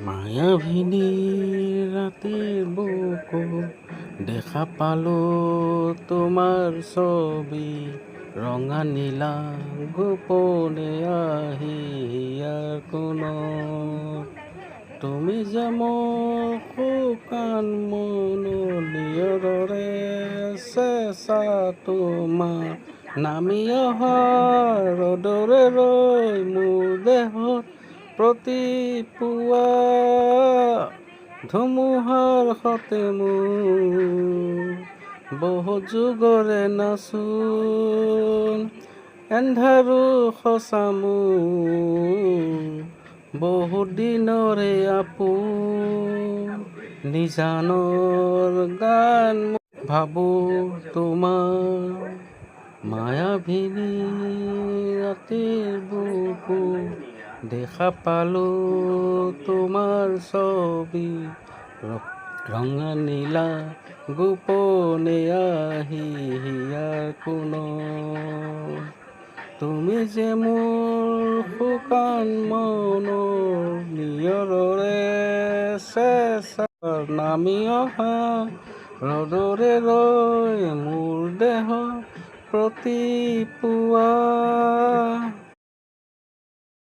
মায়াভিনী ৰাতেৰ বুকু দেখা পালো তোমাৰ ছবি ৰঙা নীলা গোপনে আহিয়াৰ কোনো তুমি যেমন শুকান মনোনিয়ৰে চেঁচা তোমাৰ নামি অহা ৰ'দৰে ৰৈ মোৰ দেহত প্ৰতিপুৱা ধুমুহাৰ সতে মোৰ বহু যুগৰে নাচোন এন্ধাৰো সঁচা মোৰ বহু দিনৰে আপোন নিজানৰ গান ভাবো তোমাৰ মায়াভিনী ৰাতিৰ বুকু দেখা পালো তোমাৰ ছবি ৰঙা নীলা গোপনে আহি হিয়াৰ কোনো তুমি যে মোৰ শুকান মনৰ নিয়ৰৰে চেঁচাৰ নামি অহা ৰ'দৰে ৰৈ মোৰ দেহ প্ৰতিপুৱা